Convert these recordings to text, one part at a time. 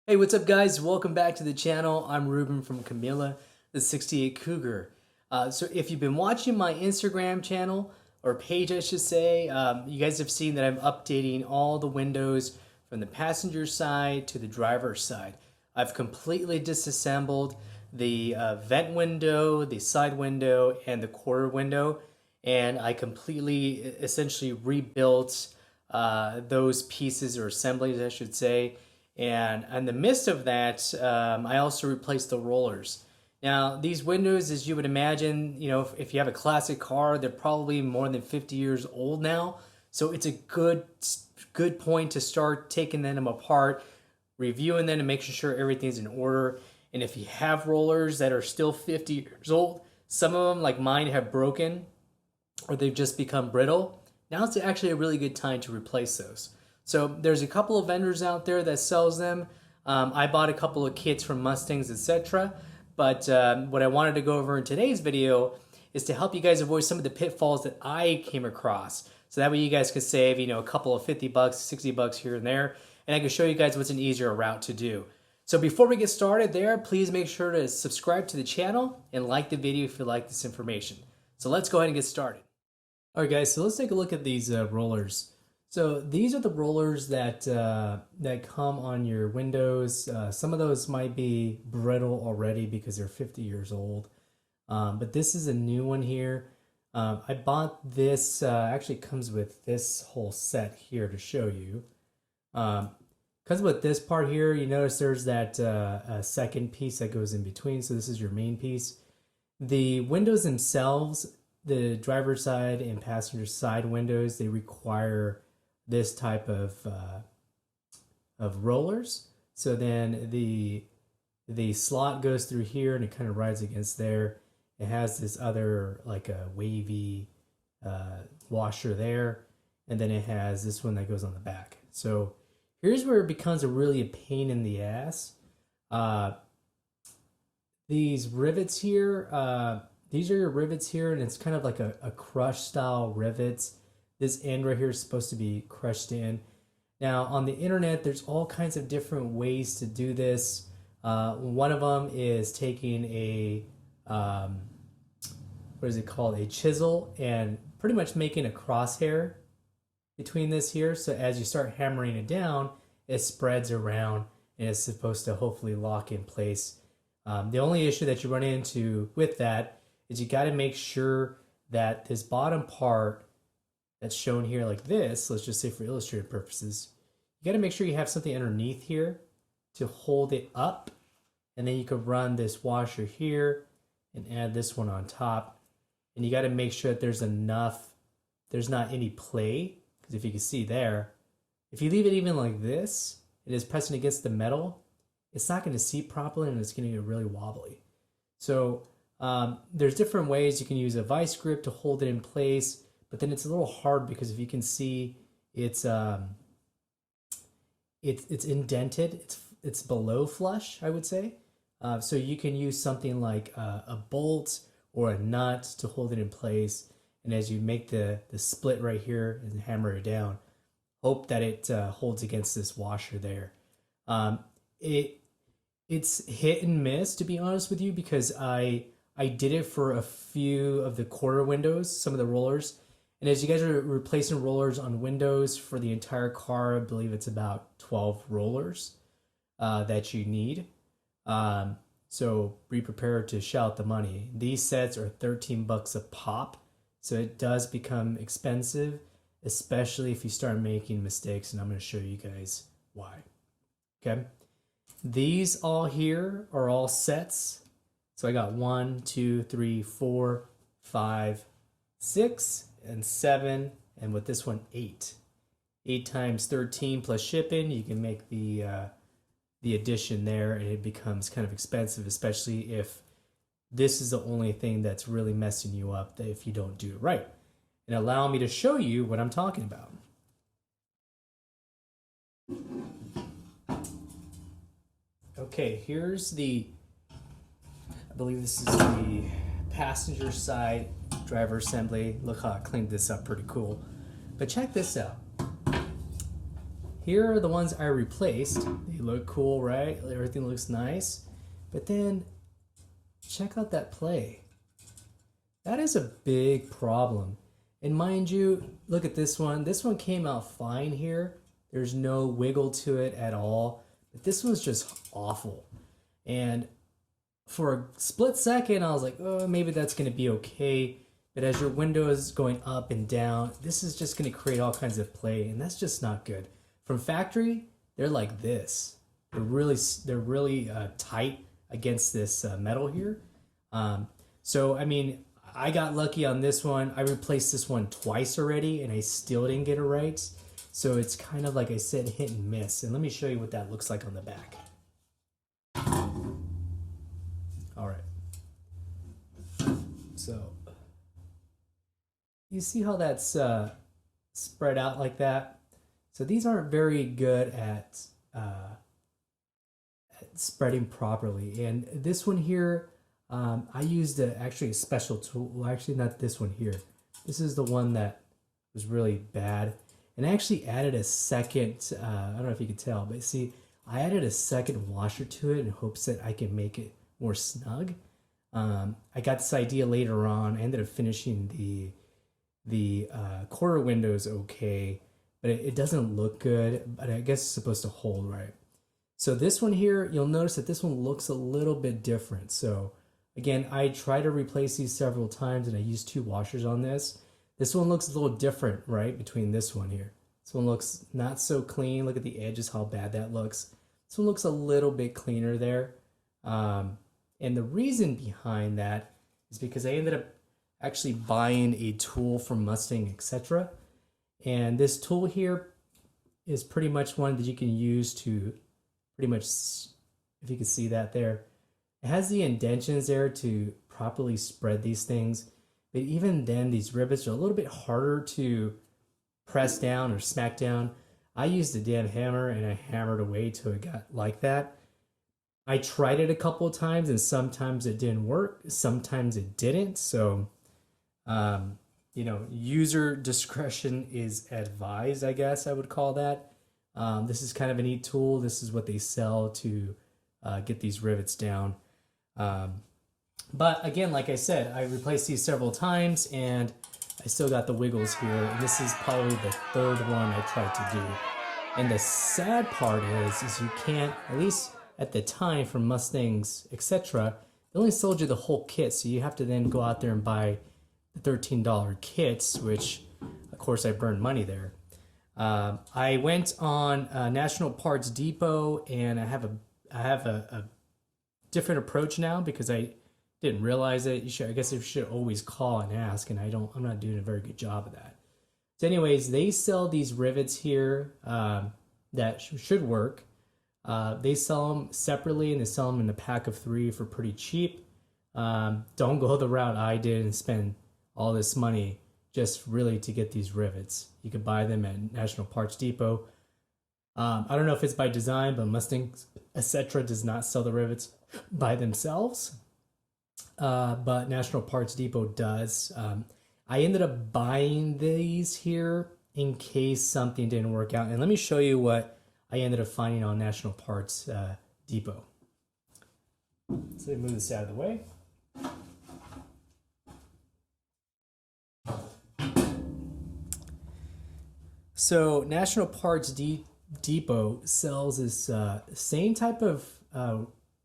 Hey, what's up guys? Welcome back to the channel. I'm Ruben from Camilla, the 68 Cougar. So if you've been watching my Instagram channel, or page I should say, you guys have seen that I'm updating all the windows from the passenger side to the driver's side. I've completely disassembled the vent window, the side window, and the quarter window, and I completely essentially rebuilt those pieces or assemblies I should say. And in the midst of that, I also replaced the rollers. Now, these windows, as you would imagine, if you have a classic car, they're probably more than 50 years old now. So it's a good point to start taking them apart, reviewing them, and making sure everything's in order. And if you have rollers that are still 50 years old, some of them, like mine, have broken or they've just become brittle. Now it's actually a really good time to replace those. So there's a couple of vendors out there that sells them. I bought a couple of kits from Mustangs, etc. But what I wanted to go over in today's video is to help you guys avoid some of the pitfalls that I came across. So that way you guys could save, a couple of 50 bucks, 60 bucks here and there. And I can show you guys what's an easier route to do. So before we get started there, please make sure to subscribe to the channel and like the video if you like this information. So let's go ahead and get started. All right guys, so let's take a look at these rollers. So these are the rollers that that come on your windows. Some of those might be brittle already because they're 50 years old. But this is a new one here. I bought this, actually comes with this whole set here to show you. Comes with this part here. You notice there's that second piece that goes in between. So this is your main piece. The windows themselves, the driver's side and passenger side windows, they require this type of rollers. So then the slot goes through here and it kind of rides against there. It has this other like a wavy washer there, and then it has this one that goes on the back. So here's where it becomes really a pain in the ass. These rivets here, these are your rivets here, and it's kind of like a crush style rivets. This end right here is supposed to be crushed in. Now on the internet, there's all kinds of different ways to do this. One of them is taking a, what is it called? A chisel, and pretty much making a crosshair between this here. So as you start hammering it down, it spreads around and it's supposed to hopefully lock in place. The only issue that you run into with that is you got to make sure that this bottom part that's shown here like this, let's just say for illustrative purposes, you got to make sure you have something underneath here to hold it up, and then you could run this washer here and add this one on top, and you got to make sure that there's not any play, because if you can see there, if you leave it even like this, it is pressing against the metal, it's not going to seat properly and it's going to get really wobbly. So there's different ways. You can use a vice grip to hold it in place, but then it's a little hard because if you can see, it's indented. It's below flush, I would say. So you can use something like a bolt or a nut to hold it in place. And as you make the split right here and hammer it down, hope that it holds against this washer there. It's hit and miss, to be honest with you, because I did it for a few of the quarter windows, some of the rollers. And as you guys are replacing rollers on windows for the entire car, I believe it's about 12 rollers that you need. So be prepared to shell out the money. These sets are 13 bucks a pop. So it does become expensive, especially if you start making mistakes. And I'm going to show you guys why. Okay. These all here are all sets. So I got 1, 2, 3, 4, 5, 6, and 7, and with this one 8. 8 times 13 plus shipping, you can make the addition there, and it becomes kind of expensive, especially if this is the only thing that's really messing you up if you don't do it right. And allow me to show you what I'm talking about. Okay, here's the, I believe this is the passenger side driver assembly. Look how I cleaned this up, pretty cool. But check this out. here are the ones I replaced. They look cool, right? Everything looks nice. But then check out that play. That is a big problem. And mind you, look at this one. This one came out fine here. There's no wiggle to it at all. But this one's just awful. And for a split second, I was like, oh, maybe that's going to be okay. But as your window is going up and down, this is just going to create all kinds of play. And that's just not good. From factory, they're like this. They're really tight against this metal here. So, I mean, I got lucky on this one. I replaced this one twice already, and I still didn't get it right. So it's kind of like I said, hit and miss. And let me show you what that looks like on the back. All right. So you see how that's spread out like that? So these aren't very good at spreading properly. And this one here, I used actually a special tool. Well, actually not this one here. This is the one that was really bad. And I actually added a second, I don't know if you can tell, but see, I added a second washer to it in hopes that I can make it more snug. I got this idea later on. I ended up finishing the quarter windows okay, but it doesn't look good, but I guess it's supposed to hold right. So this one here, you'll notice that this one looks a little bit different. So again, I tried to replace these several times and I used 2 washers on this. This one looks a little different, right, between this one here. This one looks not so clean. Look at the edges, how bad that looks. This one looks a little bit cleaner there. And the reason behind that is because I ended up actually buying a tool from Mustang, etc. And this tool here is pretty much one that you can use to pretty much, if you can see that there, it has the indentions there to properly spread these things. But even then, these rivets are a little bit harder to press down or smack down. I used a damn hammer and I hammered away till it got like that. I tried it a couple of times and sometimes it didn't work. Sometimes it didn't. So, you know, user discretion is advised, I guess I would call that. This is kind of a neat tool. This is what they sell to get these rivets down. But again, like I said, I replaced these several times and I still got the wiggles here. And this is probably the 3rd one I tried to do. And the sad part is you can't, at least at the time from Mustangs, etc., they only sold you the whole kit. So you have to then go out there and buy the $13 kits, which of course I burned money there. I went on National Parts Depot and I have a different approach now because I didn't realize it. I guess you should always call and ask, and I'm not doing a very good job of that. So anyways, they sell these rivets here that should work. They sell them separately and they sell them in a pack of 3 for pretty cheap. Don't go the route I did and spend all this money just really to get these rivets. You can buy them at National Parts Depot. I don't know if it's by design, but Mustang, etc. does not sell the rivets by themselves. But National Parts Depot does. I ended up buying these here in case something didn't work out. And let me show you what I ended up finding on National Parts Depot. So let me move this out of the way. So National Parts Depot sells this same type of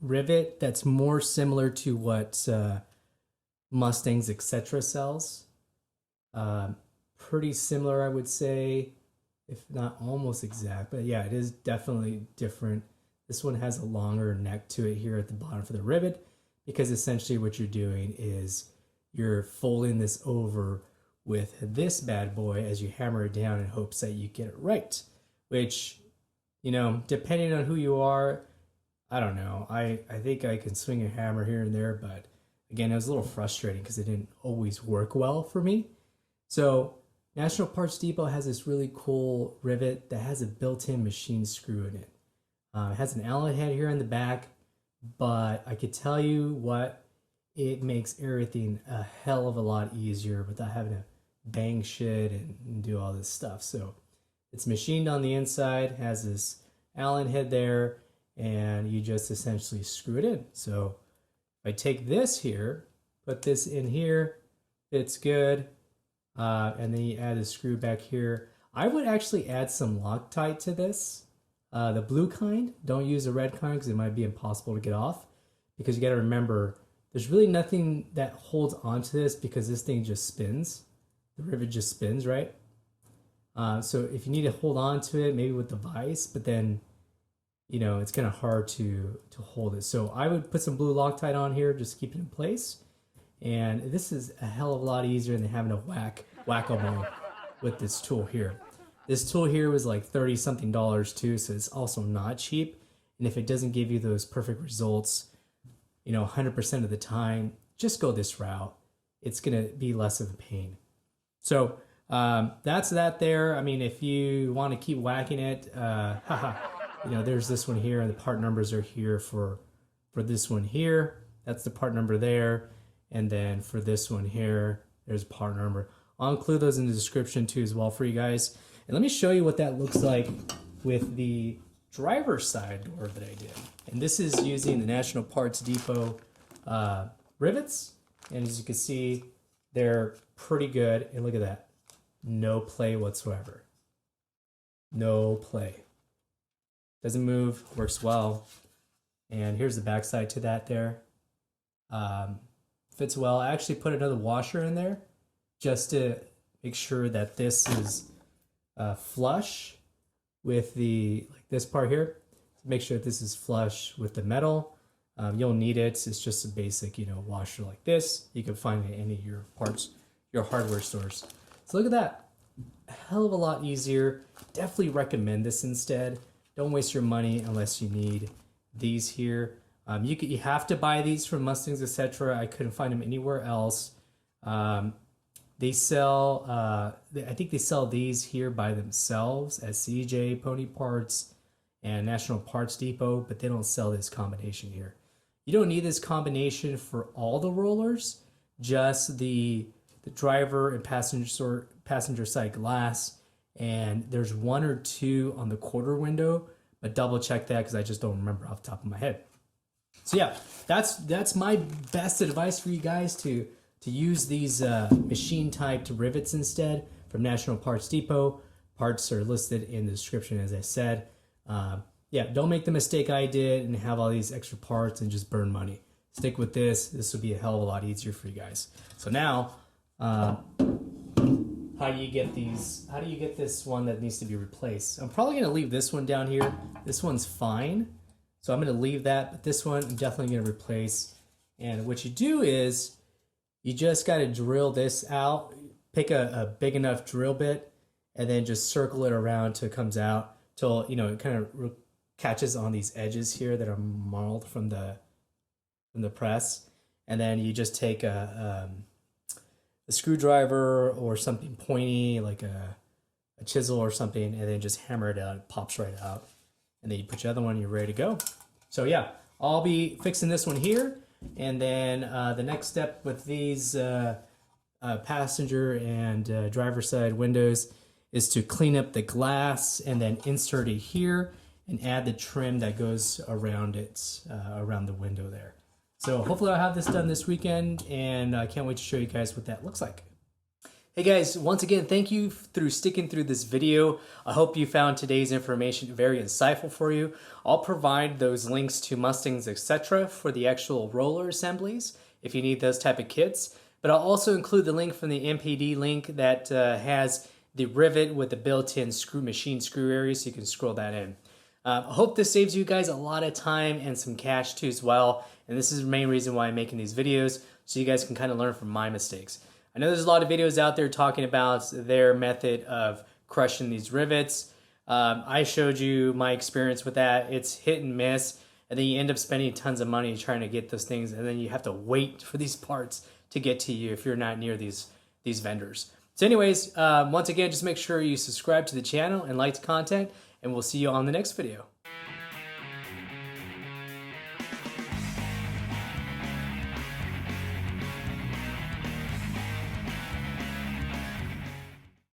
rivet that's more similar to what Mustangs, etc. sells. Pretty similar, I would say, if not almost exact. But yeah, it is definitely different. This one has a longer neck to it here at the bottom for the rivet, because essentially what you're doing is you're folding this over with this bad boy as you hammer it down in hopes that you get it right. Which, you know, depending on who you are, I don't know. I think I can swing a hammer here and there, but again, it was a little frustrating because it didn't always work well for me. So National Parts Depot has this really cool rivet that has a built-in machine screw in it. It has an Allen head here in the back, but I could tell you what, it makes everything a hell of a lot easier without having to bang shit and do all this stuff. So It's machined on the inside, has this Allen head there, and you just essentially screw it in. So if I take this here, put this in here, it's good, and then you add a screw back here. I would actually add some Loctite to this. The blue kind, don't use the red kind because it might be impossible to get off, because you got to remember there's really nothing that holds onto this because this thing just spins. The rivet just spins, right? So if you need to hold on to it, maybe with the vise, but then, you know, it's kind of hard to hold it. So I would put some blue Loctite on here, just keep it in place. And this is a hell of a lot easier than having to whack-a-mole with this tool here. This tool here was like $30-something too, so it's also not cheap. And if it doesn't give you those perfect results, you know, 100% of the time, just go this route. It's gonna be less of a pain. So that's that there. I mean, if you want to keep whacking it, you know, there's this one here, and the part numbers are here for this one here. That's the part number there. And then for this one here, there's a part number. I'll include those in the description too as well for you guys. And let me show you what that looks like with the driver's side door that I did. And this is using the National Parts Depot rivets. And as you can see, they're pretty good. And look at that. No play whatsoever. No play. Doesn't move, works well. And here's the backside to that there. Fits well. I actually put another washer in there just to make sure that this is flush with the, like this part here. Make sure that this is flush with the metal. You'll need it. It's just a basic, you know, washer like this. You can find it in any of your parts, your hardware stores. So look at that. A hell of a lot easier. Definitely recommend this instead. Don't waste your money unless you need these here. You have to buy these from Mustangs, etc. I couldn't find them anywhere else. They sell, I think they sell these here by themselves at CJ, Pony Parts, and National Parts Depot, but they don't sell this combination here. You don't need this combination for all the rollers, just the driver and passenger side glass, and there's one or two on the quarter window, but double check that because I just don't remember off the top of my head. So yeah, that's my best advice for you guys, to use these machine typed rivets instead from National Parts Depot. Parts are listed in the description, as I said. Yeah, don't make the mistake I did and have all these extra parts and just burn money. Stick with this. This will be a hell of a lot easier for you guys. So now, how do you get these? How do you get this one that needs to be replaced? I'm probably gonna leave this one down here. This one's fine, so I'm gonna leave that. But this one, I'm definitely gonna replace. And what you do is, you just gotta drill this out. Pick a big enough drill bit, and then just circle it around till it comes out. Till, you know, it kind of catches on these edges here that are mauled from the press. And then you just take a screwdriver or something pointy, like a chisel or something, and then just hammer it out. It pops right out. And then you put your other one, you're ready to go. So yeah, I'll be fixing this one here. And then the next step with these passenger and driver side windows is to clean up the glass and then insert it here and add the trim that goes around it, around the window there. So hopefully I'll have this done this weekend, and I can't wait to show you guys what that looks like. Hey guys, once again, thank you through sticking through this video. I hope you found today's information very insightful for you. I'll provide those links to Mustangs, etc. for the actual roller assemblies if you need those type of kits. But I'll also include the link from the MPD link that has the rivet with the built-in machine screw area, so you can scroll that in. I hope this saves you guys a lot of time and some cash too as well. And this is the main reason why I'm making these videos, so you guys can kind of learn from my mistakes. I know there's a lot of videos out there talking about their method of crushing these rivets. I showed you my experience with that. It's hit and miss, and then you end up spending tons of money trying to get those things, and then you have to wait for these parts to get to you if you're not near these vendors. So anyways, once again, just make sure you subscribe to the channel and like the content, and we'll see you on the next video.